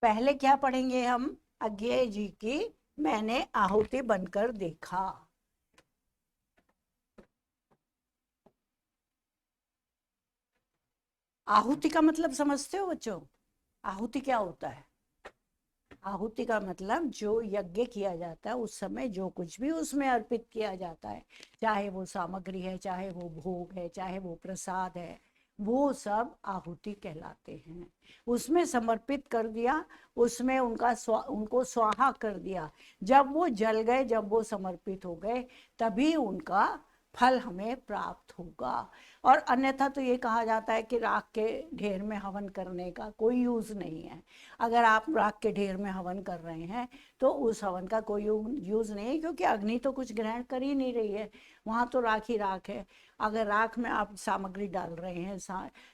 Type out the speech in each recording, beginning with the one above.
पहले क्या पढ़ेंगे हम? अज्ञेय जी की मैंने आहुति बनकर देखा। आहुति का मतलब समझते हो बच्चों? आहुति क्या होता है? आहुति का मतलब जो यज्ञ किया जाता है उस समय जो कुछ भी उसमें अर्पित किया जाता है, चाहे वो सामग्री है, चाहे वो भोग है, चाहे वो प्रसाद है, वो सब आहुति कहलाते हैं। उसमें समर्पित कर दिया, उसमें उनको स्वाहा कर दिया। जब वो जल गए, जब वो समर्पित हो गए, तभी उनका फल हमें प्राप्त होगा। और अन्यथा तो ये कहा जाता है कि राख के ढेर में हवन करने का कोई यूज नहीं है। अगर आप राख के ढेर में हवन कर रहे हैं तो उस हवन का कोई यूज नहीं है, क्योंकि अग्नि तो कुछ ग्रहण कर ही नहीं रही है, वहां तो राख ही राख है। अगर राख में आप सामग्री डाल रहे हैं,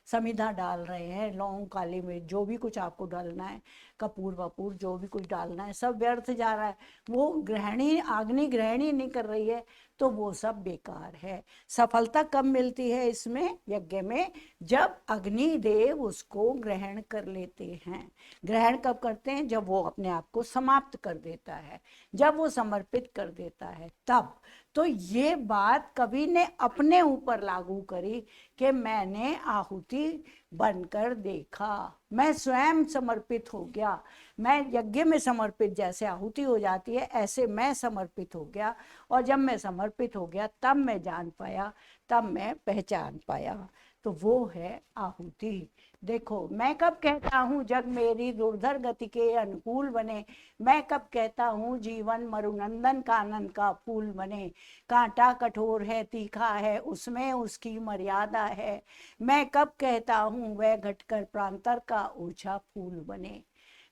समिधा डाल रहे हैं, लौंग, काली मिर्च, जो भी कुछ आपको डालना है, कपूर वपूर जो भी कुछ डालना है, सब व्यर्थ जा रहा है। वो ग्रहणी अग्नि ग्रहण ही नहीं कर रही है, तो वो सब बेकार है। सफलता कब मिलती है इसमें यज्ञ में? जब अग्निदेव उसको ग्रहण कर लेते हैं। ग्रहण कब करते हैं? जब वो अपने आप को समाप्त कर देता है, जब वो समर्पित कर देता है, तब। तो ये बात कवि ने अपने ऊपर लागू करी कि मैंने आहुति बनकर देखा, मैं स्वयं समर्पित हो गया। मैं यज्ञ में समर्पित जैसे आहुति हो जाती है, ऐसे मैं समर्पित हो गया। और जब मैं समर्पित हो गया तब मैं जान पाया, तब मैं पहचान पाया। तो वो है आहुति। देखो, मैं कब कहता हूँ जग मेरी दुर्धर गति के अनुकूल बने, मैं कब कहता हूँ जीवन मरुनंदन कानन का फूल बने। कांटा कठोर है, तीखा है, उसमें उसकी मर्यादा है। मैं कब कहता हूँ वह घटकर प्रांतर का ओछा फूल बने।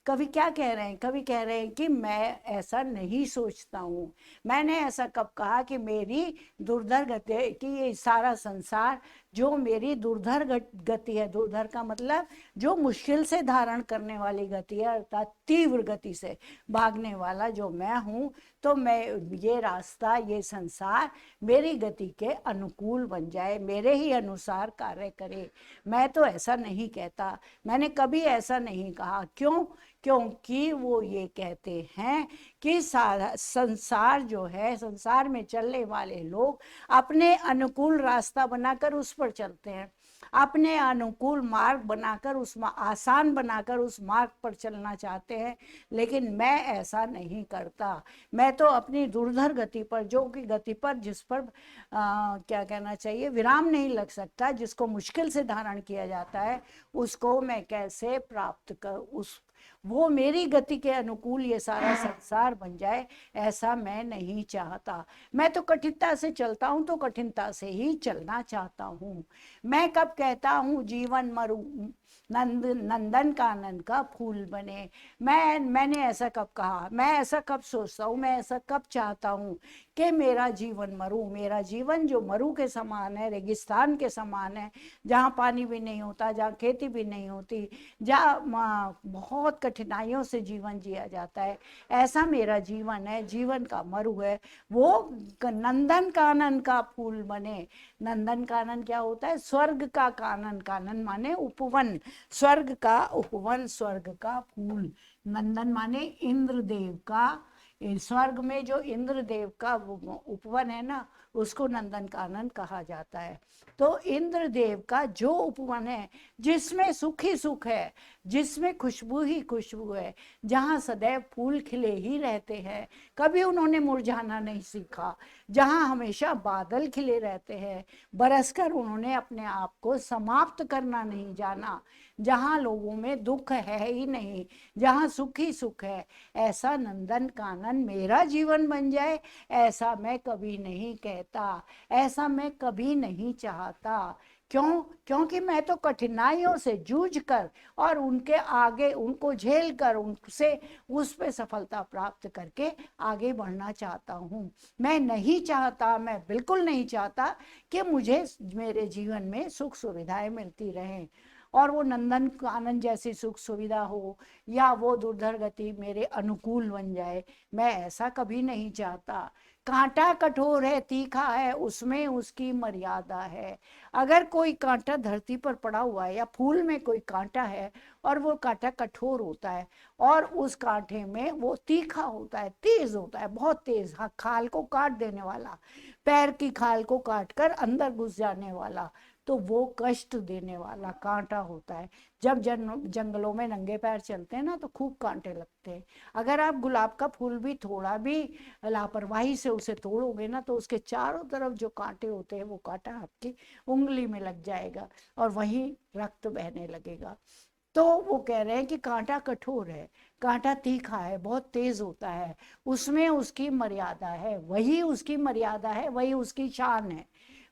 कवि क्या कह रहे हैं? कवि कह रहे हैं कि मैं ऐसा नहीं सोचता हूँ। मैंने ऐसा कब कहा कि मेरी दुर्धर गति, कि ये सारा संसार जो मेरी दुर्धर गति है, दुर्धर का मतलब जो मुश्किल से धारण करने वाली गति है, अर्थात तीव्र गति से भागने वाला जो मैं हूँ, तो मैं ये रास्ता, ये संसार मेरी गति के अनुकूल बन जाए, मेरे ही अनुसार कार्य करे। मैं तो ऐसा नहीं कहता, मैंने कभी ऐसा नहीं कहा। क्यों? क्योंकि वो ये कहते हैं कि सारा संसार जो है, संसार में चलने वाले लोग अपने अनुकूल रास्ता बनाकर उस पर चलते हैं, अपने अनुकूल मार्ग बनाकर, आसान बनाकर उस मार्ग पर चलना चाहते हैं। लेकिन मैं ऐसा नहीं करता। मैं तो अपनी दुर्धर गति पर, जो कि गति पर जिस पर क्या कहना चाहिए, विराम नहीं लग सकता, जिसको मुश्किल से धारण किया जाता है, उसको मैं कैसे प्राप्त कर, उस वो मेरी गति के अनुकूल ये सारा संसार बन जाए, ऐसा मैं नहीं चाहता। मैं तो कठिनता से चलता हूं तो कठिनता से ही चलना चाहता हूं। मैं कब कहता हूं जीवन मरु नंदन कानन का फूल बने। मैंने ऐसा कब कहा? मैं ऐसा कब सोचता हूँ, मैं ऐसा कब चाहता हूँ कि मेरा जीवन मरु, मेरा जीवन जो मरु के समान है, रेगिस्तान के समान है, जहाँ पानी भी नहीं होता, जहाँ खेती भी नहीं होती, जहाँ बहुत कठिनाइयों से जीवन जिया जाता है, ऐसा मेरा जीवन है, जीवन का मरु है। वो नंदन कानन का फूल बने। नंदन कानन क्या होता है? स्वर्ग का कानन, कानन माने उपवन, स्वर्ग का उपवन, स्वर्ग का फूल। नंदन माने इंद्रदेव का, स्वर्ग में जो इंद्रदेव का उपवन है ना, उसको नंदन कानन कहा जाता है। तो इंद्रदेव का जो उपवन है, जिसमें सुख ही सुख है, जिसमें खुशबू ही खुशबू है, जहाँ सदैव फूल खिले ही रहते हैं, कभी उन्होंने मुरझाना नहीं सीखा, जहाँ हमेशा बादल खिले रहते हैं, बरसकर उन्होंने अपने आप को समाप्त करना नहीं जाना, जहाँ लोगों में दुख है ही नहीं, जहाँ सुख ही सुख है, ऐसा नंदन कानन मेरा जीवन बन जाए, ऐसा मैं कभी नहीं कहता, ऐसा मैं कभी नहीं चाहता। क्यों? क्योंकि मैं तो कठिनाइयों से जूझ कर और उनके आगे, उनको झेल कर, उनसे उस पे सफलता प्राप्त करके आगे बढ़ना चाहता हूँ। मैं नहीं चाहता, मैं बिल्कुल नहीं चाहता कि मुझे मेरे जीवन में सुख सुविधाएं मिलती रहें, और वो नंदन कानन जैसी सुख सुविधा हो, या वो दुर्धर गति मेरे अनुकूल बन जाए। मैं ऐसा कभी नहीं चाहता, कांटा कठोर है, तीखा है, उसमें उसकी मर्यादा है। अगर कोई कांटा धरती पर पड़ा हुआ है या फूल में कोई कांटा है और वो कांटा कठोर होता है और उस कांटे में वो तीखा होता है, तेज होता है, बहुत तेज, हाँ, खाल को काट देने वाला, पैर की खाल को काट कर अंदर घुस जाने वाला, तो वो कष्ट देने वाला कांटा होता है। जब जंगलों में नंगे पैर चलते हैं ना तो खूब कांटे लगते हैं। अगर आप गुलाब का फूल भी थोड़ा भी लापरवाही से उसे तोड़ोगे ना तो उसके चारों तरफ जो कांटे होते हैं वो कांटा आपकी उंगली में लग जाएगा और वहीं रक्त बहने लगेगा। तो वो कह रहे हैं कि कांटा कठोर है, कांटा तीखा है, बहुत तेज होता है, उसमें उसकी मर्यादा है, वही उसकी मर्यादा है, वही उसकी शान है।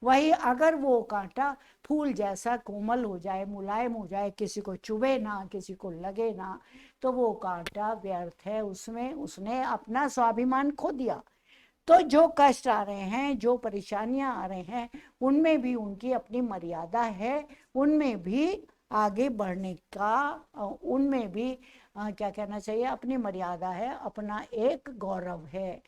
वही अगर वो कांटा फूल जैसा कोमल हो जाए, मुलायम हो जाए, किसी को चुभे ना, किसी को लगे ना, तो वो कांटा व्यर्थ है, उसमें उसने अपना स्वाभिमान खो दिया। तो जो कष्ट आ रहे हैं, जो परेशानियां आ रहे हैं, उनमें भी उनकी अपनी मर्यादा है, उनमें भी आगे बढ़ने का, उनमें भी क्या कहना चाहिए, अपनी मर्यादा है, अपना एक गौरव है।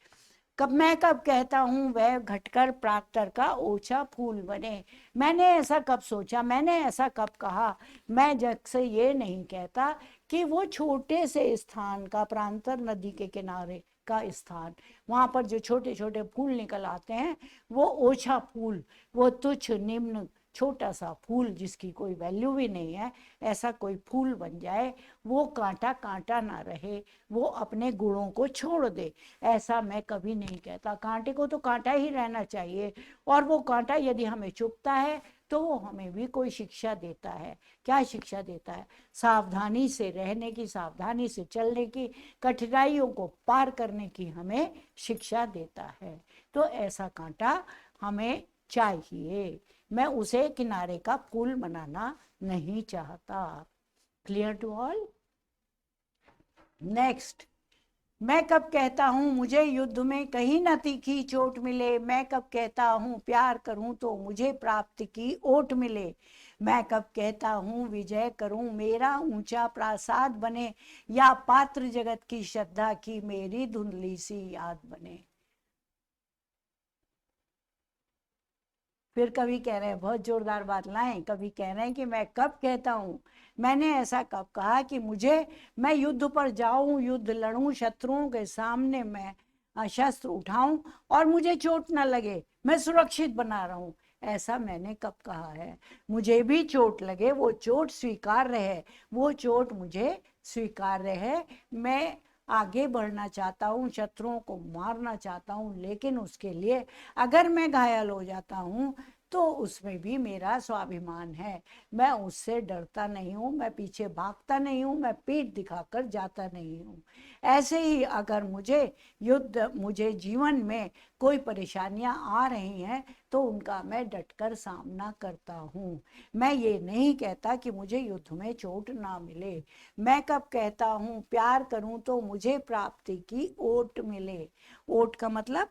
कब कहता हूँ वह घटकर प्राक्तर का ओछा फूल बने। मैंने ऐसा कब सोचा, मैंने ऐसा कब कहा। मैं जग से ये नहीं कहता कि वो छोटे से स्थान का, प्रांतर नदी के किनारे का स्थान, वहां पर जो छोटे छोटे फूल निकल आते हैं वो ओछा फूल, वो तुच्छ निम्न छोटा सा फूल जिसकी कोई वैल्यू भी नहीं है, ऐसा कोई फूल बन जाए, वो कांटा कांटा ना रहे, वो अपने गुणों को छोड़ दे। ऐसा मैं कभी नहीं कहता। कांटे को तो कांटा ही रहना चाहिए, और वो कांटा यदि हमें चुभता है तो वो हमें भी कोई शिक्षा देता है। क्या शिक्षा देता है? सावधानी से रहने की, सावधानी से चलने की, कठिनाइयों को पार करने की हमें शिक्षा देता है। तो ऐसा कांटा हमें चाहिए। मैं उसे किनारे का फूल बनाना नहीं चाहता। Clear to all? नेक्स्ट, मैं कब कहता हूँ मुझे युद्ध में कहीं न तीखी चोट मिले, मैं कब कहता हूँ प्यार करूँ तो मुझे प्राप्ति की ओट मिले, मैं कब कहता हूँ विजय करूँ मेरा ऊंचा प्रासाद बने, या पात्र जगत की श्रद्धा की मेरी धुंधली सी याद बने। फिर कभी कह रहे हैं, बहुत जोरदार बात लाएं, कभी कह रहे हैं कि मैं कब कहता हूँ, मैंने ऐसा कब कहा कि मैं युद्ध पर जाऊं, युद्ध लड़ूं, शत्रुओं के सामने मैं शस्त्र उठाऊं और मुझे चोट ना लगे, मैं सुरक्षित बना रहूं। ऐसा मैंने कब कहा है? मुझे भी चोट लगे, वो चोट स्वीकार्य है, वो चोट मुझे स्वीकार्य है। मैं आगे बढ़ना चाहता हूँ, शत्रुओं को मारना चाहता हूँ, लेकिन उसके लिए अगर मैं घायल हो जाता हूँ तो उसमें भी मेरा स्वाभिमान है। मैं उससे डरता नहीं हूँ, मैं पीछे भागता नहीं हूँ, मैं पीठ दिखाकर जाता नहीं हूँ। ऐसे ही अगर मुझे जीवन में कोई परेशानियां आ रही हैं तो उनका मैं डटकर सामना करता हूँ। मैं ये नहीं कहता कि मुझे युद्ध में चोट ना मिले। मैं कब कहता हूँ प्यार करूँ तो मुझे प्राप्ति की ओट मिले। ओट का मतलब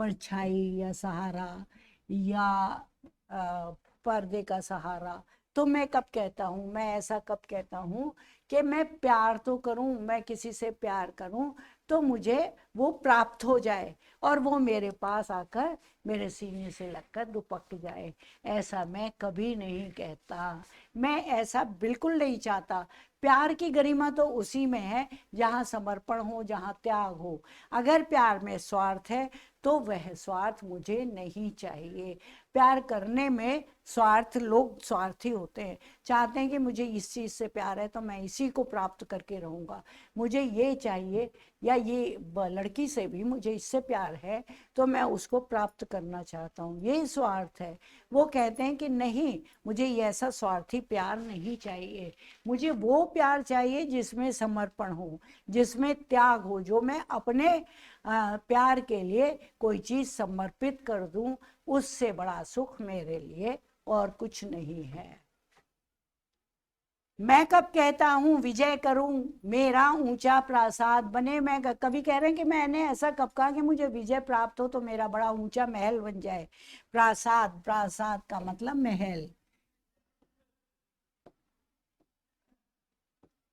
परछाई या सहारा, या पर्दे का सहारा। तो मैं कब कहता हूँ, मैं ऐसा कब कहता हूँ कि मैं प्यार तो करूँ, मैं किसी से प्यार करूँ तो मुझे वो प्राप्त हो जाए और वो मेरे पास आकर मेरे सीने से लगकर दुपक जाए। ऐसा मैं कभी नहीं कहता, मैं ऐसा बिल्कुल नहीं चाहता। प्यार की गरिमा तो उसी में है जहाँ समर्पण हो, जहाँ त्याग हो। अगर प्यार में स्वार्थ है तो वह स्वार्थ मुझे नहीं चाहिए। प्यार करने में स्वार्थ, लोग स्वार्थी होते हैं, चाहते हैं कि मुझे इस चीज से प्यार है तो मैं इसी को प्राप्त करके रहूंगा, मुझे ये चाहिए, या ये लड़की से भी मुझे इससे प्यार है तो मैं उसको प्राप्त करना चाहता हूँ, ये स्वार्थ है। वो कहते हैं कि नहीं, मुझे ये ऐसा स्वार्थी प्यार नहीं चाहिए, मुझे वो प्यार चाहिए जिसमें समर्पण हो, जिसमें त्याग हो, जो मैं अपने प्यार के लिए कोई चीज समर्पित कर दूं, उससे बड़ा सुख मेरे लिए और कुछ नहीं है। मैं कब कहता हूं विजय करूं मेरा ऊंचा प्रासाद बने। मैं कभी कह रहे हैं कि मैंने ऐसा कब कहा कि मुझे विजय प्राप्त हो तो मेरा बड़ा ऊंचा महल बन जाए। प्रासाद, प्रासाद का मतलब महल।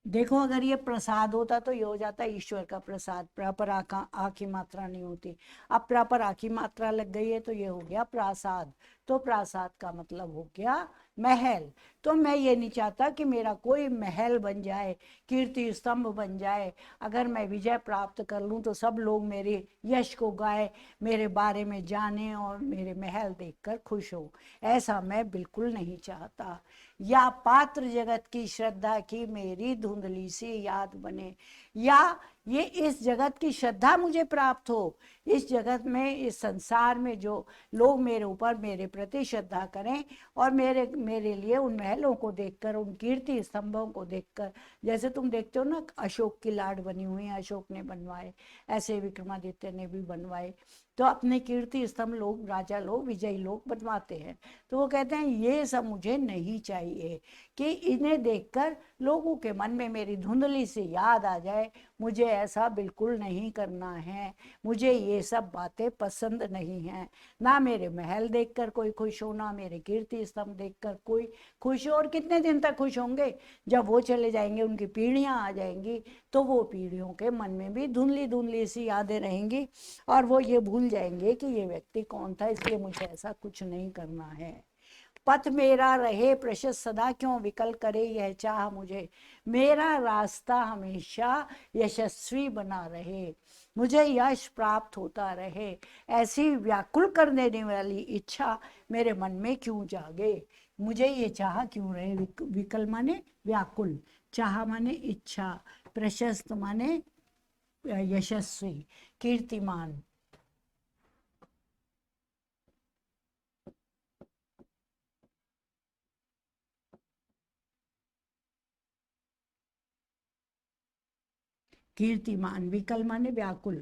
देखो, अगर ये प्रसाद होता तो ये हो जाता ईश्वर का प्रसाद, प्रॉपर आ की मात्रा नहीं होती। अब प्रॉपर आ की मात्रा लग गई है तो ये हो गया प्रासाद। तो प्रासाद का मतलब हो गया महल। तो मैं ये नहीं चाहता कि मेरा कोई महल बन जाए, कीर्ति स्तंभ बन जाए। अगर मैं विजय प्राप्त कर लूं तो सब लोग मेरे यश को गाए, मेरे बारे में जाने और मेरे महल देखकर खुश हो। ऐसा मैं बिल्कुल नहीं चाहता। या पात्र जगत की श्रद्धा की मेरी धुंधली सी याद बने, या ये इस जगत की श्रद्धा मुझे प्राप्त हो, इस जगत में, इस संसार में जो लोग मेरे ऊपर, मेरे प्रति श्रद्धा करें और मेरे मेरे लिए उन महलों को देखकर, उन कीर्ति स्तंभों को देखकर, जैसे तुम देखते हो ना अशोक की लाड बनी हुई है, अशोक ने बनवाए, ऐसे विक्रमादित्य ने भी बनवाए। तो अपने कीर्ति स्तंभ लोग, राजा लोग, विजयी लोग बनवाते हैं। तो वो कहते हैं ये सब मुझे नहीं चाहिए कि इन्हें देखकर लोगों के मन में मेरी धुंधली सी याद आ जाए। मुझे ऐसा बिल्कुल नहीं करना है। मुझे ये सब बातें पसंद नहीं हैं। ना मेरे महल देखकर कोई खुश हो, ना मेरे कीर्ति स्तंभ देखकर कोई खुश हो। और कितने दिन तक खुश होंगे? जब वो चले जाएंगे, उनकी पीढ़ियां आ जाएंगी, तो वो पीढ़ियों के मन में भी धुंधली धुंधली सी यादें रहेंगी और वो ये भूल जाएंगे कि ये व्यक्ति कौन था। इसलिए मुझे ऐसा कुछ नहीं करना है। पथ मेरा रहे प्रशस्त सदा, क्यों विकल करे यह चाह मुझे, मेरा रास्ता हमेशा यशस्वी बना रहे, मुझे यश प्राप्त होता रहे, ऐसी व्याकुल कर देने वाली इच्छा मेरे मन में क्यों जागे। मुझे ये चाह क्यों रहे। विकल माने व्याकुल, चाह माने इच्छा, प्रशस्त माने यशस्वी, कीर्तिमान। कीर्तिमान, विकल माने व्याकुल,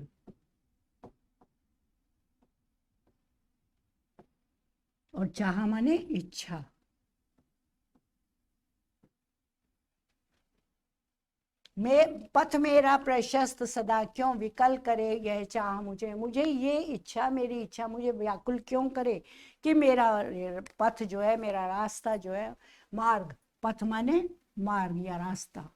और चाह माने इच्छा। मैं पथ मेरा प्रशस्त सदा, क्यों विकल करे यह चाह मुझे, मुझे ये इच्छा, मेरी इच्छा मुझे व्याकुल क्यों करे कि मेरा पथ जो है, मेरा रास्ता जो है, मार्ग, पथ माने मार्ग या रास्ता,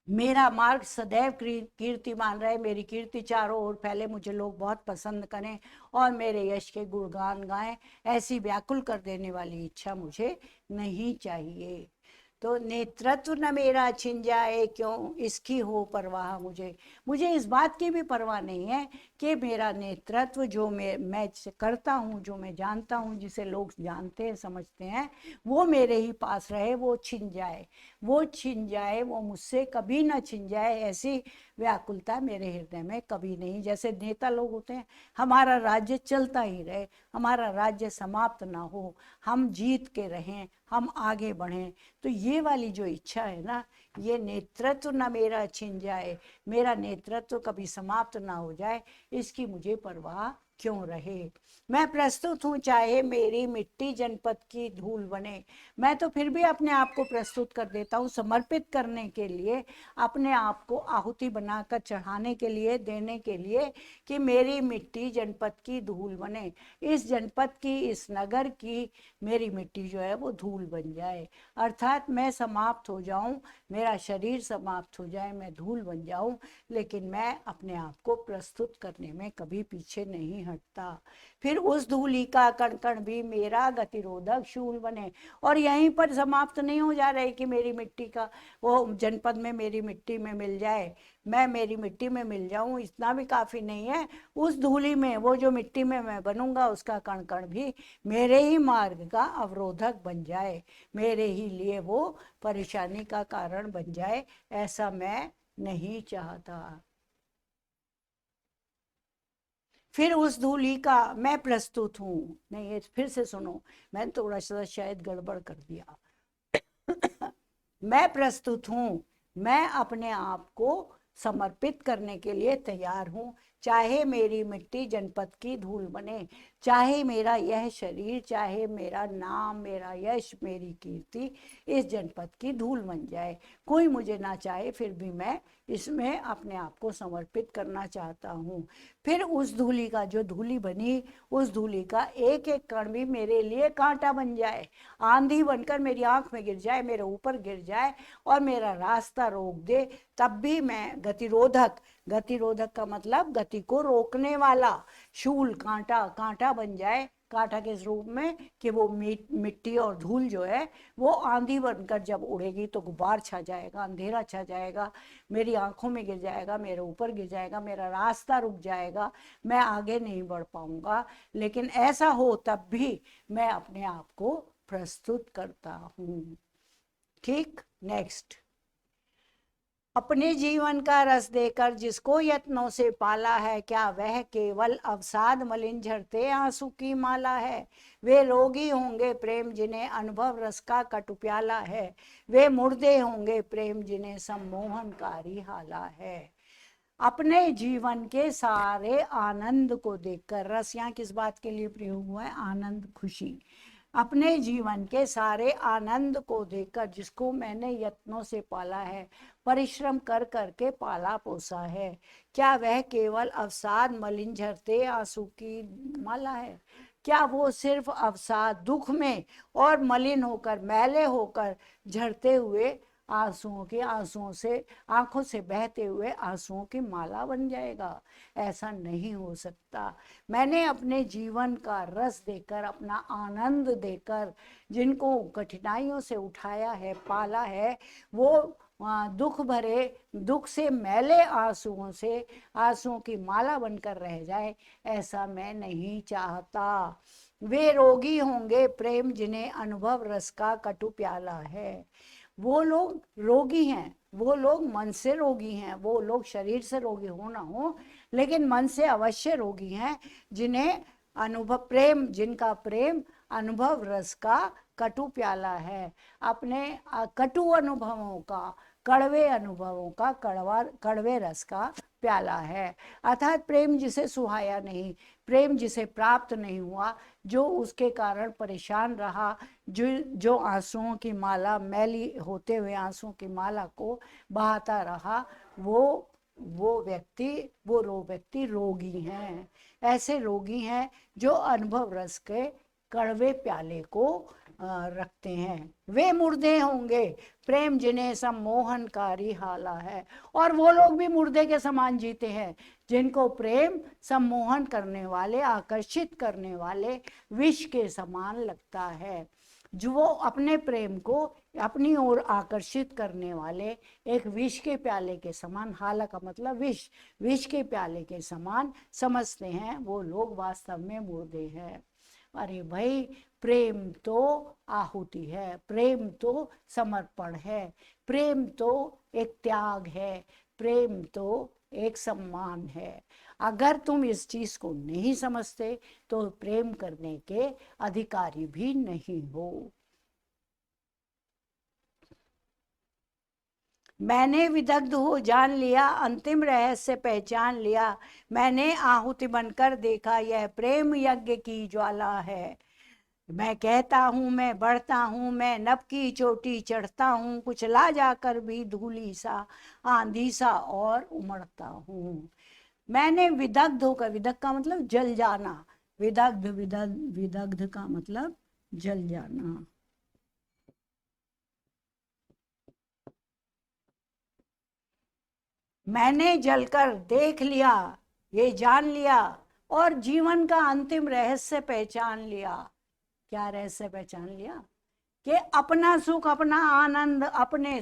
मेरा मार्ग सदैव कीर्तिमान रहे, मेरी कीर्ति चारों ओर फैले, मुझे लोग बहुत पसंद करें और मेरे यश के गुणगान गाएं। ऐसी व्याकुल कर देने वाली इच्छा मुझे नहीं चाहिए। तो नेतृत्व न मेरा छिन जाए, क्यों इसकी हो परवाह मुझे, मुझे इस बात की भी परवाह नहीं है कि मेरा नेतृत्व जो मैं करता हूँ, जो मैं जानता हूँ, जिसे लोग जानते हैं, समझते हैं, वो मेरे ही पास रहे, वो छिन जाए, वो छिन जाए, वो मुझसे कभी ना छिन जाए। ऐसी व्याकुलता मेरे हृदय में कभी नहीं। जैसे नेता लोग होते हैं, हमारा राज्य चलता ही रहे, हमारा राज्य समाप्त ना हो, हम जीत के रहें, हम आगे बढ़ें। तो ये वाली जो इच्छा है ना, ये नेतृत्व ना मेरा छिन जाए, मेरा नेतृत्व कभी समाप्त ना हो जाए, इसकी मुझे परवाह क्यों रहे। मैं प्रस्तुत हूँ चाहे मेरी मिट्टी जनपद की धूल बने। मैं तो फिर भी अपने आप को प्रस्तुत कर देता हूँ, समर्पित करने के लिए, अपने आप को आहुति बनाकर चढ़ाने के लिए, देने के लिए, कि मेरी मिट्टी जनपद की धूल बने, इस जनपद की, इस नगर की मेरी मिट्टी जो है वो धूल बन जाए। अर्थात मैं समाप्त हो जाऊं, मेरा शरीर समाप्त हो जाए, मैं धूल बन जाऊं, लेकिन मैं अपने आप को प्रस्तुत करने में कभी पीछे नहीं हटता। फिर उस धूलि का कण कण भी मेरा गतिरोधक शूल बने। और यहीं पर समाप्त नहीं हो जा रहे कि मेरी मिट्टी का वो जनपद में मेरी मिट्टी में मिल जाए, मैं मेरी मिट्टी में मिल जाऊं, इतना भी काफी नहीं है। उस धूलि में, वो जो मिट्टी में मैं बनूंगा, उसका कण कण भी मेरे ही मार्ग का अवरोधक बन जाए, मेरे ही लिए वो परेशानी का कारण बन जाए। ऐसा मैं नहीं चाहता। फिर उस धूलि का मैं प्रस्तुत हूँ। नहीं, ये फिर से सुनो, मैंने थोड़ा सा शायद गड़बड़ कर दिया। मैं प्रस्तुत हूँ, मैं अपने आप को समर्पित करने के लिए तैयार हूँ, चाहे मेरी मिट्टी जनपद की धूल बने, चाहे मेरा यह शरीर, चाहे मेरा नाम, मेरा यश, मेरी कीर्ति इस जनपद की धूल बन जाए, कोई मुझे ना चाहे, फिर भी मैं इसमें अपने आप को समर्पित करना चाहता हूँ। फिर उस धूली का, जो धूली बनी, उस धूली का एक एक कण भी मेरे लिए कांटा बन जाए, आंधी बनकर मेरी आंख में गिर जाए, मेरे ऊपर गिर जाए और मेरा रास्ता रोक दे, तब भी मैं गतिरोधक, गतिरोधक का मतलब गति को रोकने वाला, शूल, कांटा, कांटा बन जाए, कांटा के रूप में कि वो मिट्टी और धूल जो है वो आंधी बनकर जब उड़ेगी तो गुबार छा जाएगा, अंधेरा छा जाएगा, मेरी आंखों में गिर जाएगा, मेरे ऊपर गिर जाएगा, मेरा रास्ता रुक जाएगा, मैं आगे नहीं बढ़ पाऊंगा। लेकिन ऐसा हो तब भी मैं अपने आप को प्रस्तुत करता हूँ। ठीक, नेक्स्ट। अपने जीवन का रस देकर जिसको यत्नों से पाला है, क्या वह केवल अवसाद मलिन झरते आंसू की माला है? वे रोगी होंगे प्रेम जिन्हें अनुभव रस का कटु प्याला है, वे मुर्दे होंगे प्रेम जिन्हें सम्मोहनकारी हाला है। अपने जीवन के सारे आनंद को देखकर, रस यहाँ किस बात के लिए प्रयोग हुआ है? आनंद, खुशी। अपने जीवन के सारे आनंद को देखकर जिसको मैंने यत्नों से पाला है, परिश्रम कर करके पाला पोसा है, क्या वह केवल अवसाद मलिन झरते आंसू की माला है? क्या वो सिर्फ अवसाद, दुख में और मलिन होकर, मैले होकर झरते हुए आंसुओं से, आंखों से बहते हुए आंसुओं की माला बन जाएगा? ऐसा नहीं हो सकता। मैंने अपने जीवन का रस देकर, अपना आनंद देकर जिनको कठिनाइयों से उठाया है, पाला है, वो दुख भरे, दुख से मैले आंसुओं से आंसुओं की माला बनकर रह जाए, ऐसा मैं नहीं चाहता। वे रोगी होंगे प्रेम जिन्हें अनुभव रस का कटु प्याला है। वो लोग रोगी हैं, वो लोग मन से रोगी हैं, वो लोग शरीर से रोगी हो ना हो, लेकिन मन से अवश्य रोगी हैं, जिन्हें अनुभव, प्रेम, जिनका प्रेम अनुभव रस का कटु प्याला है, अपने कटु अनुभवों का, कड़वे अनुभवों का कड़वे रस का प्याला है। अर्थात प्रेम जिसे सुहाया नहीं, प्रेम जिसे प्राप्त नहीं हुआ, जो उसके कारण परेशान रहा, जो आंसुओं की माला, मैली होते हुए आंसुओं की माला को बहाता रहा, वो व्यक्ति रोगी हैं। ऐसे रोगी हैं जो अनुभव रस के कड़वे प्याले को रखते हैं। वे मुर्दे होंगे प्रेम जिन्हें सम्मोहनकारी हाला है। और वो लोग भी मुर्दे के समान जीते हैं जिनको प्रेम सम्मोहन करने वाले, आकर्षित करने वाले विष के समान लगता है। जो वो अपने प्रेम को अपनी ओर आकर्षित करने वाले एक विष के प्याले के समान, हाला का मतलब विष, विष के प्याले के समान समझते हैं, वो लोग वास्तव में मुर्दे हैं। अरे भाई, प्रेम तो आहुति है, प्रेम तो समर्पण है, प्रेम तो एक त्याग है, प्रेम तो एक सम्मान है। अगर तुम इस चीज को नहीं समझते तो प्रेम करने के अधिकारी भी नहीं हो। मैंने विदग्ध हो जान लिया, अंतिम रहस्य पहचान लिया, मैंने आहुति बनकर देखा, यह प्रेम यज्ञ की ज्वाला है। मैं कहता हूँ, मैं बढ़ता हूँ, मैं नभ की चोटी चढ़ता हूँ, कुछ ला जाकर भी धूली सा, आंधी सा और उमड़ता हूँ। मैंने विदग्ध होकर, विदग्ध का मतलब जल जाना, विदग्ध का मतलब जल जाना। मैंने जलकर देख लिया, ये जान लिया और जीवन का अंतिम रहस्य पहचान लिया। क्या रहस्य पहचान लिया? कि अपना सुख, अपना आनंद, अपने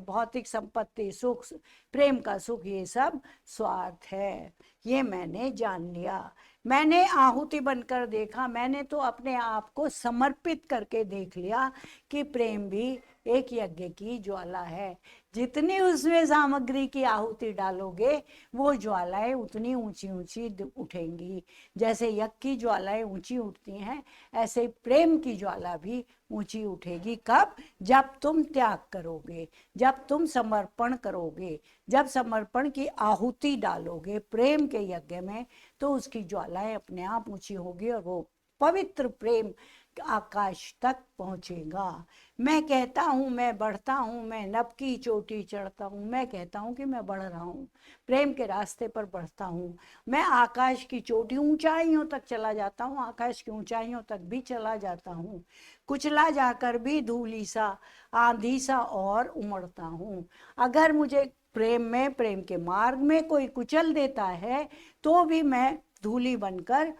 भौतिक संपत्ति, सुख, प्रेम का सुख, ये सब स्वार्थ है, ये मैंने जान लिया। मैंने आहुति बनकर देखा, मैंने तो अपने आप को समर्पित करके देख लिया कि प्रेम भी एक यज्ञ की ज्वाला है। जितनी उसमें सामग्री की आहुति डालोगे वो ज्वालाएं उतनी ऊंची ऊंची उठेंगी। जैसे यज्ञ की ज्वालाएं ऊंची उठती हैं, ऐसे प्रेम की ज्वाला भी ऊंची उठेगी। कब? जब तुम त्याग करोगे, जब तुम समर्पण करोगे, जब समर्पण की आहुति डालोगे प्रेम के यज्ञ में, तो उसकी ज्वालाएं अपने आप ऊंची होगी और वो पवित्र प्रेम आकाश तक पहुंचेगा। मैं कहता हूँ मैं बढ़ता हूँ, मैं नभ की चोटी चढ़ता हूँ, मैं कहता हूँ कि मैं बढ़ रहा हूँ, प्रेम के रास्ते पर बढ़ता हूँ। मैं आकाश की चोटी ऊंचाइयों तक चला जाता हूँ, आकाश की ऊंचाइयों तक भी चला जाता हूँ, कुचला जाकर भी धूली सा आंधी सा और उमड़ता हूँ। अगर मुझे प्रेम में, प्रेम के मार्ग में कोई कुचल देता है तो भी मैं धूली बनकर,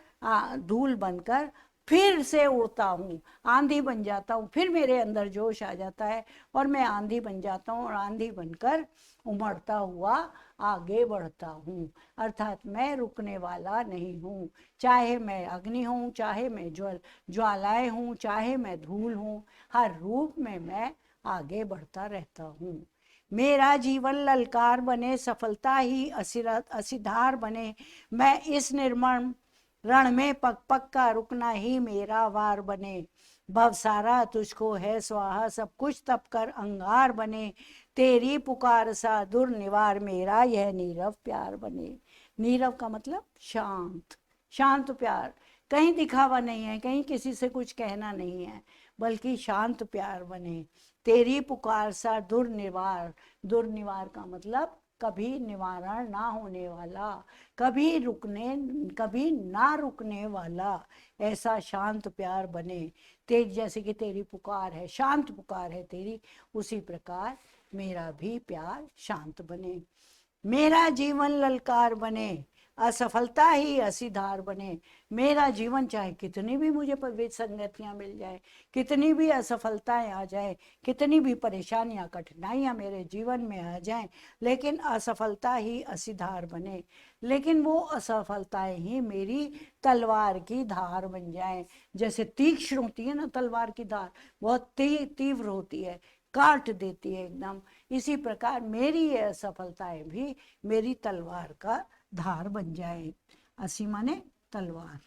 धूल बनकर फिर से उड़ता हूँ, आंधी बन जाता हूँ, फिर मेरे अंदर जोश आ जाता है और मैं आंधी बन जाता हूँ और आंधी बनकर उमड़ता हुआ आगे बढ़ता हूँ। अर्थात मैं रुकने वाला नहीं हूँ, चाहे मैं अग्नि हूँ, चाहे मैं ज्वालाएं हूँ, चाहे मैं धूल हूँ, हर रूप में मैं आगे बढ़ता रहता हूँ। मेरा जीवन ललकार बने, सफलता ही असीधार बने, मैं इस निर्मम रण में पग पग का रुकना ही मेरा वार बने। भवसारा तुझको है स्वाहा, सब कुछ तप कर अंगार बने, तेरी पुकार सा दुर्निवार मेरा यह नीरव प्यार बने। नीरव का मतलब शांत, शांत प्यार, कहीं दिखावा नहीं है, कहीं किसी से कुछ कहना नहीं है, बल्कि शांत प्यार बने। तेरी पुकार सा दुर्निवार, दुर्निवार का मतलब कभी निवारण ना होने वाला, कभी ना रुकने वाला, ऐसा शांत प्यार बने। तेज जैसे कि तेरी पुकार है, शांत पुकार है तेरी, उसी प्रकार मेरा भी प्यार शांत बने। मेरा जीवन ललकार बने, असफलता ही असीधार बने। मेरा जीवन चाहे कितनी भी मुझे विसंगतियां मिल जाए, कितनी भी असफलताएं आ जाए, कितनी भी परेशानियां कठिनाइयां मेरे जीवन में आ जाएं, लेकिन असफलता ही असीधार बने। लेकिन वो असफलताएं ही मेरी तलवार की धार बन जाएं। जैसे तीक्ष्ण होती है ना तलवार की धार, बहुत तीव्र होती है, काट देती है एकदम, इसी प्रकार मेरी ये असफलताएं भी मेरी तलवार का धार बन जाए। असी माने तलवार।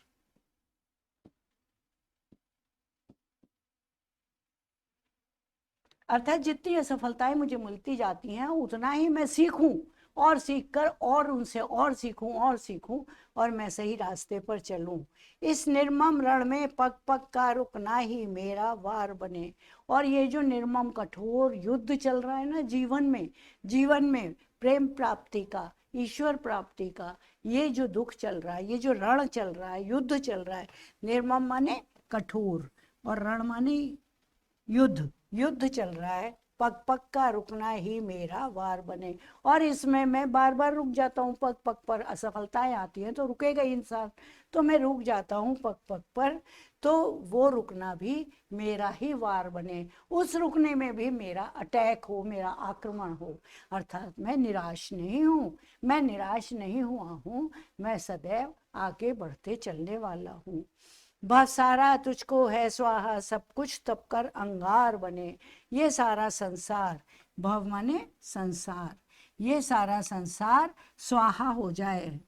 अर्थात जितनी असफलताएं मुझे मिलती जाती हैं उतना ही मैं सीखूं, और सीखकर और उनसे और सीखूं और सीखूं, और मैं सही रास्ते पर चलूं। इस निर्मम रण में पग पग का रुकना ही मेरा वार बने। और ये जो निर्मम कठोर युद्ध चल रहा है ना जीवन में प्रेम प्राप्ति का, ईश्वर प्राप्ति का, ये जो दुख चल रहा है, ये जो रण चल रहा है, युद्ध चल रहा है, निर्मम माने कठोर और रण माने युद्ध, युद्ध चल रहा है, पग पग का रुकना ही मेरा वार बने। और इसमें मैं बार बार रुक जाता हूँ, पग पग पर असफलताएं आती हैं तो रुकेगा इंसान, तो मैं रुक जाता हूँ पग पग पर, तो वो रुकना भी मेरा ही वार बने, उस रुकने में भी मेरा अटैक हो, मेरा आक्रमण हो। अर्थात मैं निराश नहीं हूँ, मैं निराश नहीं हुआ हूँ, मैं सदैव आगे बढ़ते चलने वाला हूँ। बस सारा तुझको है स्वाहा, सब कुछ तब कर अंगार बने। ये सारा संसार, भव माने संसार, ये सारा संसार स्वाहा हो जाए,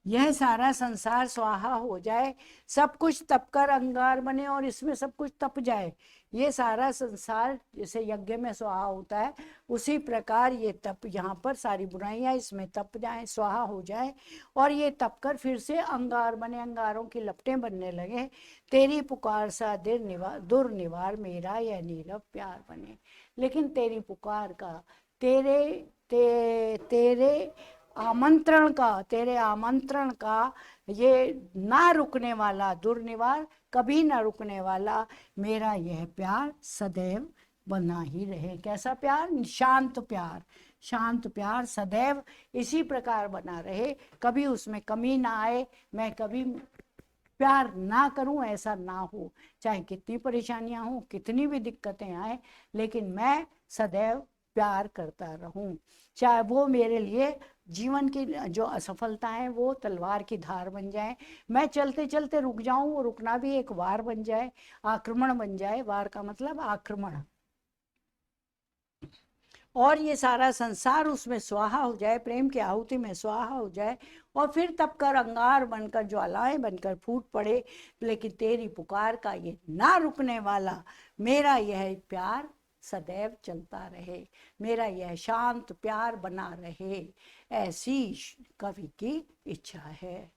यह सारा संसार स्वाहा हो जाए, सब कुछ तपकर अंगार बने और इसमें सब कुछ तप जाए। ये सारा संसार जैसे यज्ञ में स्वाहा होता है, उसी प्रकार ये तप, यहाँ पर सारी बुराइयां इसमें तप जाए, स्वाहा हो जाए, और ये तपकर फिर से अंगार बने, अंगारों की लपटें बनने लगे। तेरी पुकार सा दुर्निवार मेरा यह नीरव प्यार बने। लेकिन तेरी पुकार का, तेरे तेरे आमंत्रण का ये ना रुकने वाला दुर्निवार, कभी ना रुकने वाला मेरा यह प्यार सदैव बना ही रहे। कैसा प्यार? शांत प्यार, शांत प्यार सदैव इसी प्रकार बना रहे, कभी उसमें कमी ना आए, मैं कभी प्यार ना करूं ऐसा ना हो, चाहे कितनी परेशानियां हो, कितनी भी दिक्कतें आए, लेकिन मैं सदैव प्यार करता रहूं, चाहे वो मेरे लिए जीवन की जो असफलता है वो तलवार की धार बन जाए, मैं चलते चलते रुक जाऊं, वो रुकना भी एक वार बन जाए, आक्रमण बन जाए, वार का मतलब आक्रमण, और ये सारा संसार उसमें स्वाहा हो जाए, प्रेम की आहुति में स्वाहा हो जाए, और फिर तब कर अंगार बनकर, ज्वालाएं बनकर फूट पड़े। लेकिन तेरी पुकार का ये ना रुकने वाला मेरा यह प्यार सदैव चलता रहे, मेरा यह शांत प्यार बना रहे, ऐसी कवि की इच्छा है।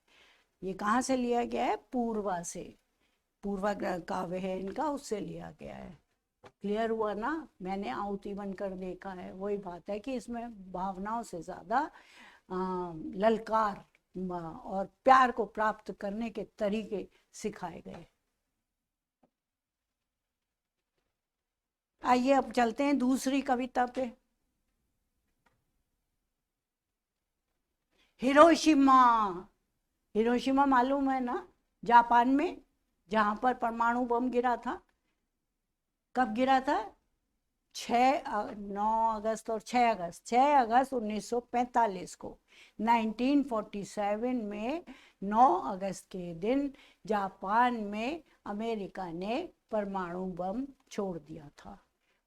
ये कहाँ से लिया गया है? पूर्वा से, पूर्वा काव्य है इनका, उससे लिया गया है। क्लियर हुआ ना? मैंने आहुति बनकर देखा है, वही बात है कि इसमें भावनाओं से ज्यादा ललकार और प्यार को प्राप्त करने के तरीके सिखाए गए। आइए अब चलते हैं दूसरी कविता पे। हिरोशिमा। हिरोशिमा मालूम है ना, जापान में, जहां पर परमाणु बम गिरा था। कब गिरा था? 9 अगस्त और 6 अगस्त 1945 को, 1947 में 9 अगस्त के दिन जापान में अमेरिका ने परमाणु बम छोड़ दिया था,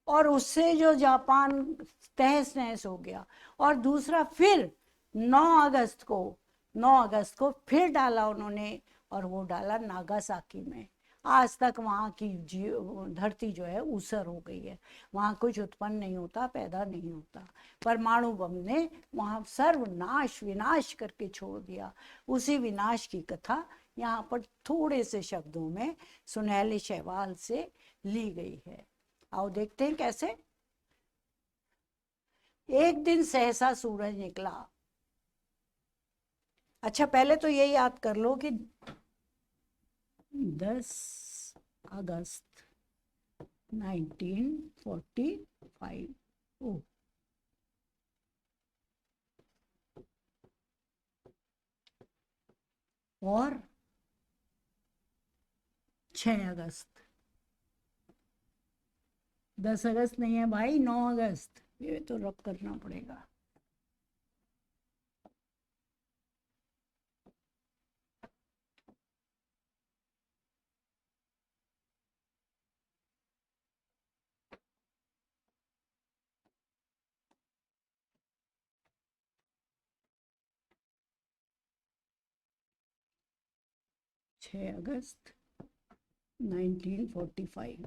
और उससे जो जापान तहस नहस हो गया। और दूसरा फिर 9 अगस्त को फिर डाला उन्होंने, और वो डाला नागासाकी में। आज तक वहाँ की धरती जो है ऊसर हो गई है, वहाँ कुछ उत्पन्न नहीं होता, पैदा नहीं होता। परमाणु बम ने वहाँ सर्वनाश विनाश करके छोड़ दिया। उसी विनाश की कथा यहाँ पर थोड़े से शब्दों में सुनहले शैवाल से ली गई है। आओ देखते हैं कैसे। एक दिन सहसा सूरज निकला। अच्छा, पहले तो ये याद कर लो कि 10 अगस्त 1945, ओ, और 6 अगस्त, 10 अगस्त नहीं है भाई, 9 अगस्त, ये तो रब करना पड़ेगा। छः अगस्त 1945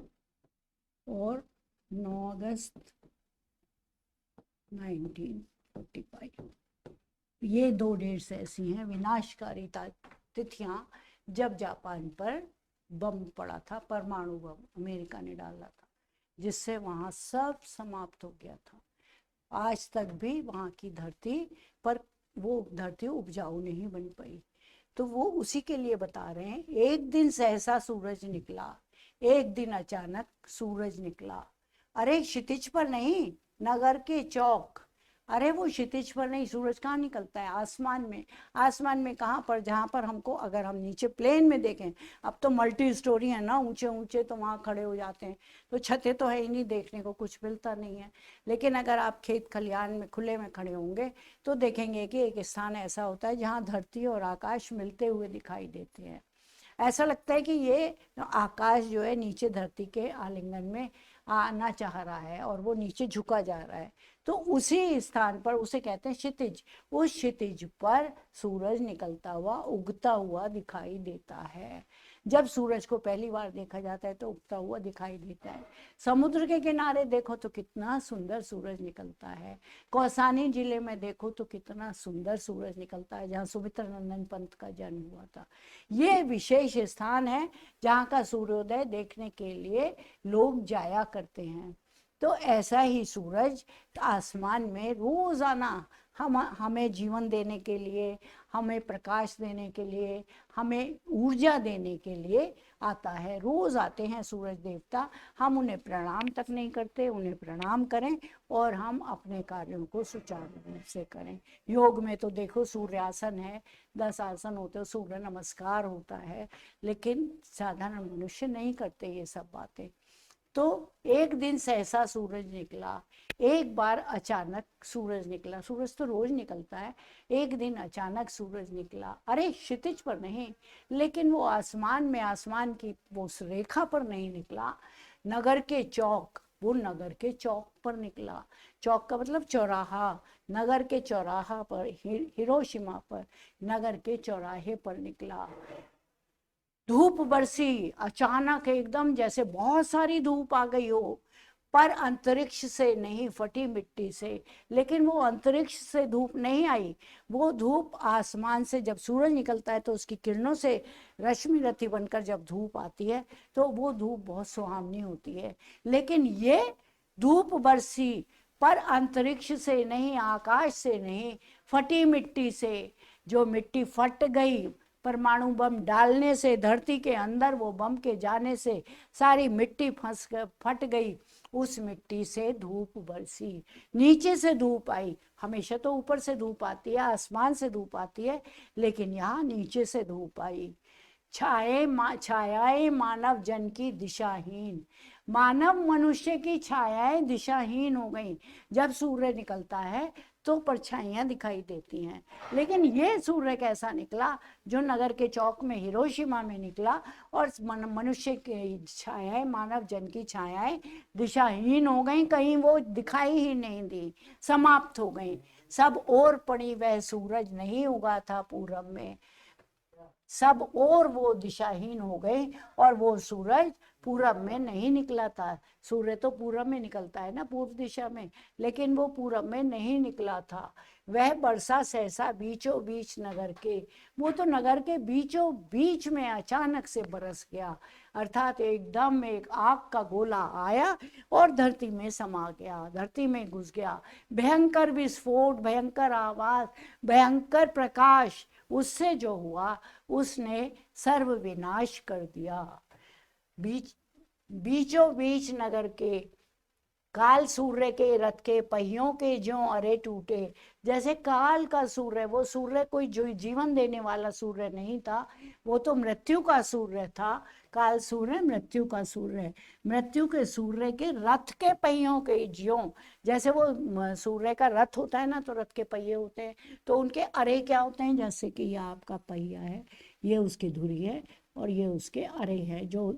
और 9 अगस्त 1945, ये 2 डेट्स ऐसी हैं विनाशकारी तिथियां, जब जापान पर बम पड़ा था, परमाणु बम अमेरिका ने डाला था, जिससे वहाँ सब समाप्त हो गया था। आज तक भी वहाँ की धरती पर वो धरती उपजाऊ नहीं बन पाई। तो वो उसी के लिए बता रहे हैं, एक दिन सहसा सूरज निकला, एक दिन अचानक सूरज निकला। अरे क्षितिज पर नहीं, नगर के चौक। अरे वो क्षितिज पर नहीं, सूरज कहाँ निकलता है? आसमान में। आसमान में कहाँ पर? जहाँ पर हमको, अगर हम नीचे प्लेन में देखें, अब तो मल्टी स्टोरी है ना, ऊंचे ऊंचे, तो वहाँ खड़े हो जाते हैं, तो छतें तो है ही नहीं, देखने को कुछ मिलता नहीं है। लेकिन अगर आप खेत खलिहान में खुले में खड़े होंगे तो देखेंगे कि एक स्थान ऐसा होता है जहाँ धरती और आकाश मिलते हुए दिखाई देते हैं। ऐसा लगता है कि ये आकाश जो है नीचे धरती के आलिंगन में आना चाह रहा है और वो नीचे झुका जा रहा है। तो उसी स्थान पर उसे कहते हैं क्षितिज। उस क्षितिज पर सूरज निकलता हुआ, उगता हुआ दिखाई देता है। जब सूरज को पहली बार देखा जाता है तो उगता हुआ दिखाई देता है। समुद्र के किनारे देखो तो कितना सुंदर सूरज निकलता है। कौसानी जिले में देखो तो कितना सुंदर सूरज निकलता है, जहाँ सुमित्रा नंदन पंत का जन्म हुआ था। ये विशेष स्थान है जहाँ का सूर्योदय देखने के लिए लोग जाया करते हैं। तो ऐसा ही सूरज आसमान में रोजाना हमें जीवन देने के लिए, हमें प्रकाश देने के लिए, हमें ऊर्जा देने के लिए आता है। रोज आते हैं सूरज देवता, हम उन्हें प्रणाम तक नहीं करते। उन्हें प्रणाम करें और हम अपने कार्यों को सुचारू रूप से करें। योग में तो देखो सूर्यासन है, 10 आसन होते हैं, सूर्य नमस्कार होता है, लेकिन साधारण मनुष्य नहीं करते ये सब बातें। तो एक दिन सहसा सूरज निकला, एक बार अचानक सूरज निकला। सूरज तो रोज निकलता है, एक दिन अचानक सूरज निकला। अरे क्षितिज पर नहीं, लेकिन वो आसमान में, आसमान की वो रेखा पर नहीं निकला, नगर के चौक, वो नगर के चौक पर निकला। चौक का मतलब चौराहा, नगर के चौराहा पर, हिरोशिमा पर नगर के चौराहे पर निकला। धूप बरसी अचानक, एकदम जैसे बहुत सारी धूप आ गई हो, पर अंतरिक्ष से नहीं, फटी मिट्टी से। लेकिन वो अंतरिक्ष से धूप नहीं आई, वो धूप आसमान से, जब सूरज निकलता है तो उसकी किरणों से रश्मि रथी बनकर जब धूप आती है तो वो धूप बहुत सुहावनी होती है। लेकिन ये धूप बरसी पर अंतरिक्ष से नहीं, आकाश से नहीं, फटी मिट्टी से। जो मिट्टी फट गई परमाणु बम डालने से, धरती के अंदर वो बम के जाने से सारी मिट्टी फट गई, उस मिट्टी से धूप बरसी, नीचे से धूप आई। हमेशा तो ऊपर से धूप आती है, आसमान से धूप आती है, लेकिन यहाँ नीचे से धूप आई। छायाएं मानव जन की दिशाहीन, मानव मनुष्य की छायाएं दिशाहीन हो गई। जब सूर्य निकलता है तो परछाइयां दिखाई देती हैं, लेकिन ये सूर्य कैसा निकला जो नगर के चौक में हिरोशिमा में निकला, और मनुष्य की छायाएं, मानव जन की छायाएं दिशाहीन हो गई, कहीं वो दिखाई ही नहीं दी, समाप्त हो गई। सब ओर पड़ी वह सूरज नहीं उगा था पूरब में, सब और वो दिशाहीन हो गए, और वो सूरज पूरब में नहीं निकला था। सूर्य तो पूरब में निकलता है ना, पूर्व दिशा में, लेकिन वो पूरब में नहीं निकला था। वह बरसा सहसा बीचों बीच नगर के, वो तो नगर के बीचों बीच में अचानक से बरस गया, अर्थात एकदम एक आग का गोला आया और धरती में समा गया, धरती में घुस गया। भयंकर विस्फोट, भयंकर आवाज, भयंकर प्रकाश, उससे जो हुआ उसने सर्व विनाश कर दिया। बीचों बीच नगर के काल सूर्य के रथ के पहियों के ज्यों अरे टूटे। जैसे काल का सूर्य, वो सूर्य कोई जो जीवन देने वाला सूर्य नहीं था, वो तो मृत्यु का सूर्य था। काल सूर्य मृत्यु का सूर्य, मृत्यु के सूर्य के रथ के पहियों के ज्यों, जैसे वो सूर्य का रथ होता है ना, तो रथ के पहिए होते हैं, तो उनके अरे क्या होते हैं, जैसे कि ये आपका पहिया है, ये उसकी धुरी है, और ये उसके अरे है, जो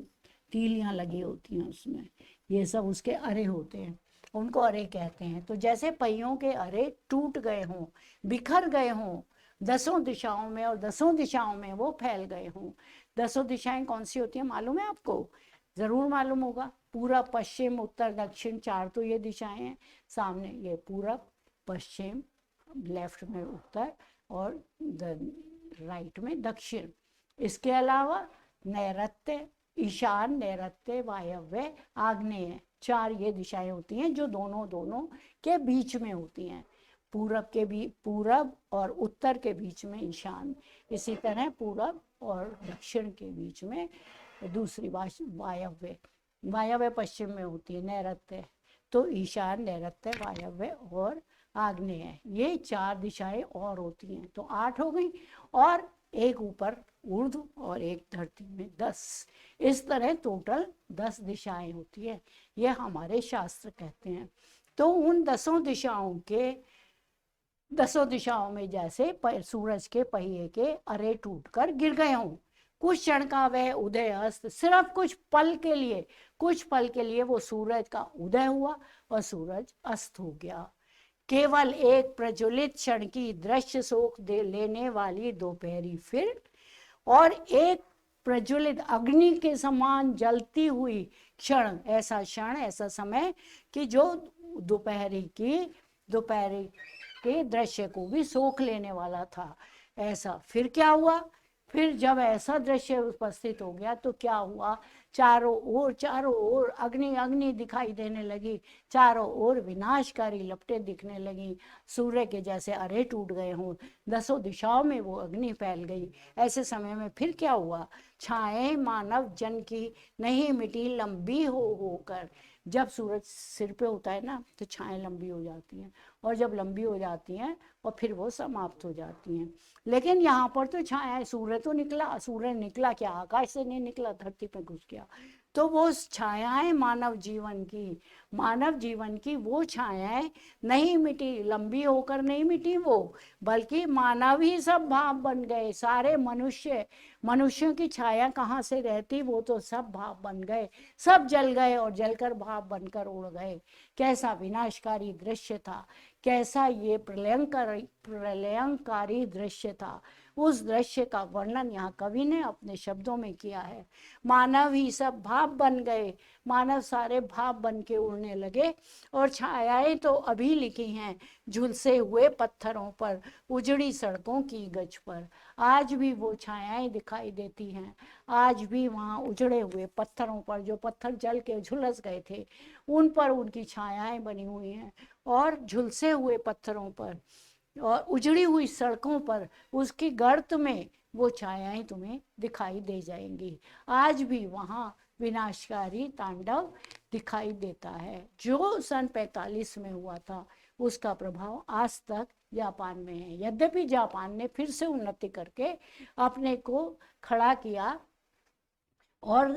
तीलियां लगी होती हैं उसमें, ये सब उसके अरे होते हैं, उनको अरे कहते हैं। तो जैसे पहियों के अरे टूट गए हों, बिखर गए हों दसों दिशाओं में, और दसों दिशाओं में वो फैल गए हों। दसों दिशाएं कौन सी होती हैं मालूम है आपको? जरूर मालूम होगा। पूरब, पश्चिम, उत्तर, दक्षिण, चार तो ये दिशाएं हैं। सामने ये पूरब, पश्चिम, लेफ्ट में उत्तर, और राइट में दक्षिण। इसके अलावा नैऋत्य, ईशान, नैऋत्य, वायव्य, आग्नेय, चार ये दिशाएं होती हैं जो दोनों दोनों के बीच में होती हैं। पूरब के भी, पूरब और उत्तर के बीच में ईशान, इसी तरह पूरब और दक्षिण के बीच में दूसरी वायव्य, वायव्य पश्चिम में होती है नैऋत्य। तो ईशान, नैऋत्य, वायव्य और आग्नेय, ये चार दिशाएं और होती हैं, तो 8 हो गई, और एक ऊपर ऊर्ध्व और एक धरती में 10। इस तरह टोटल 10 दिशाएं होती है, ये हमारे शास्त्र कहते हैं। तो उन 10 दिशाओं के, 10 दिशाओं में जैसे सूरज के पहिए के अरे टूटकर गिर गए हों, कुछ क्षण का वह उदय अस्त, सिर्फ कुछ पल के लिए, कुछ पल के लिए वो सूरज का उदय हुआ और सूरज अस्त हो गया। केवल एक प्रज्वलित क्षण की दृश्य शोक दे लेने वाली दोपहरी फिर, और एक प्रज्वलित अग्नि के समान जलती हुई क्षण, ऐसा क्षण, ऐसा समय कि जो दोपहरी के दृश्य को भी सोख लेने वाला था। ऐसा फिर क्या हुआ? फिर जब ऐसा दृश्य उपस्थित हो गया तो क्या हुआ? चारों ओर अग्नि अग्नि दिखाई देने लगी, चारों ओर विनाशकारी लपटें दिखने लगी, सूर्य के जैसे अरे टूट गए हों, 10 दिशाओं में वो अग्नि फैल गई। ऐसे समय में फिर क्या हुआ? छाएं मानव जन की नहीं मिटी लंबी होकर। जब सूरज सिर पे होता है ना तो छाएं लंबी हो जाती हैं, और जब लंबी हो जाती हैं और फिर वो समाप्त हो जाती हैं। लेकिन यहाँ पर तो छाया, सूर्य तो निकला, सूर्य निकला क्या, आकाश से नहीं निकला, धरती पे घुस गया। तो वो छायाएं मानव जीवन की वो छायाएं नहीं मिटी, लंबी होकर नहीं मिटी वो, बल्कि मानव ही सब भाव बन गए। सारे मनुष्यों की छाया कहाँ से रहती, वो तो सब भाव बन गए, सब जल गए और जलकर भाव बनकर उड़ गए। कैसा विनाशकारी दृश्य था, कैसा ये प्रलयंकारी दृश्य था। उस दृश्य का वर्णन यहाँ कवि ने अपने शब्दों में किया है। मानव ही सब भाप बन गए, मानव सारे भाप बन के उड़ने लगे, और छायाएं तो अभी लिखी हैं झुलसे हुए पत्थरों पर, उजड़ी सड़कों की गज पर। आज भी वो छायाएं दिखाई देती हैं, आज भी वहाँ उजड़े हुए पत्थरों पर, जो पत्थर जल के झुलस गए थे, उन पर उनकी छायाएं बनी हुई हैं। और झुलसे हुए पत्थरों पर और उजड़ी हुई सड़कों पर, उसकी गर्त में वो छायाएं तुम्हें दिखाई दे जाएंगी। आज भी वहाँ विनाशकारी तांडव दिखाई देता है। जो सन 45 में हुआ था उसका प्रभाव आज तक जापान में है। यद्यपि जापान ने फिर से उन्नति करके अपने को खड़ा किया और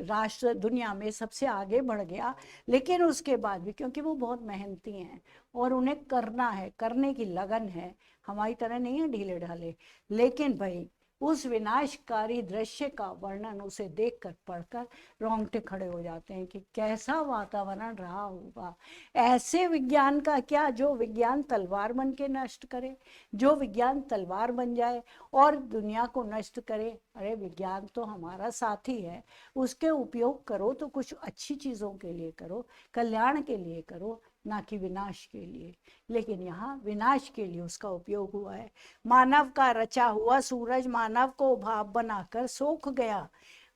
राष्ट्र दुनिया में सबसे आगे बढ़ गया, लेकिन उसके बाद भी, क्योंकि वो बहुत मेहनती हैं और उन्हें करना है, करने की लगन है, हमारी तरह नहीं है ढीले ढाले। लेकिन भाई उस विनाशकारी दृश्य का वर्णन उसे देखकर पढ़कर रोंगटे खड़े हो जाते हैं कि कैसा वातावरण रहा होगा। ऐसे विज्ञान का क्या, जो विज्ञान तलवार बन के नष्ट करे, जो विज्ञान तलवार बन जाए और दुनिया को नष्ट करे। अरे विज्ञान तो हमारा साथी है, उसके उपयोग करो तो कुछ अच्छी चीज़ों के लिए करो, कल्याण के लिए करो, ना कि विनाश के लिए। लेकिन यहाँ विनाश के लिए उसका उपयोग हुआ है। मानव का रचा हुआ सूरज मानव को भाप बनाकर सोख गया।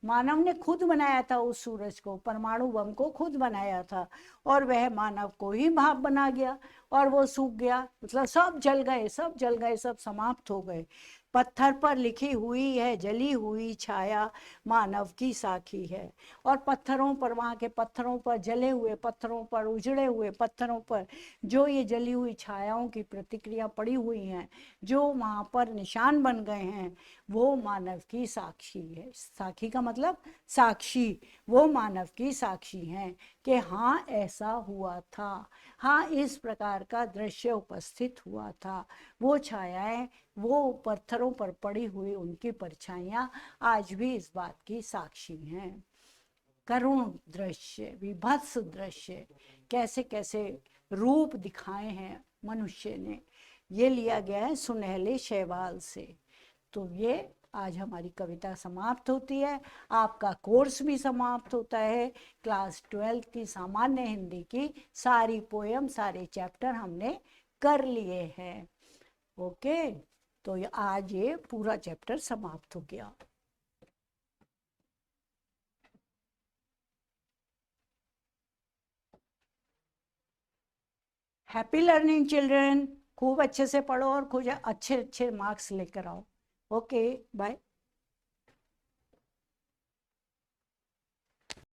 मानव ने खुद बनाया था उस सूरज को, परमाणु बम को खुद बनाया था, और वह मानव को ही भाप बना गया और वो सूख गया। मतलब सब जल गए, सब जल गए, सब समाप्त हो गए। पत्थर पर लिखी हुई है जली हुई छाया मानव की साखी है। और पत्थरों पर, वहाँ के पत्थरों पर, जले हुए पत्थरों पर, उजड़े हुए पत्थरों पर जो ये जली हुई छायाओं की प्रतिक्रिया पड़ी हुई हैं, जो वहाँ पर निशान बन गए हैं, वो मानव की साक्षी है। साक्षी का मतलब साक्षी, वो मानव की साक्षी हैं कि हाँ ऐसा हुआ था, हाँ इस प्रकार का दृश्य उपस्थित हुआ था। वो छायाएं, वो पत्थरों पर पड़ी हुई उनकी परछाइयाँ आज भी इस बात की साक्षी हैं। करुण दृश्य, विभत्स दृश्य, कैसे कैसे रूप दिखाए हैं मनुष्य ने। ये लिया गया है सुनहले शैवाल से। तो ये आज हमारी कविता समाप्त होती है, आपका कोर्स भी समाप्त होता है। क्लास 12 की सामान्य हिंदी की सारी पोयम, सारे चैप्टर हमने कर लिए हैं। ओके, तो आज ये पूरा चैप्टर समाप्त हो गया। हैप्पी लर्निंग चिल्ड्रन, खूब अच्छे से पढ़ो और कुछ अच्छे अच्छे मार्क्स लेकर आओ। Okay, bye.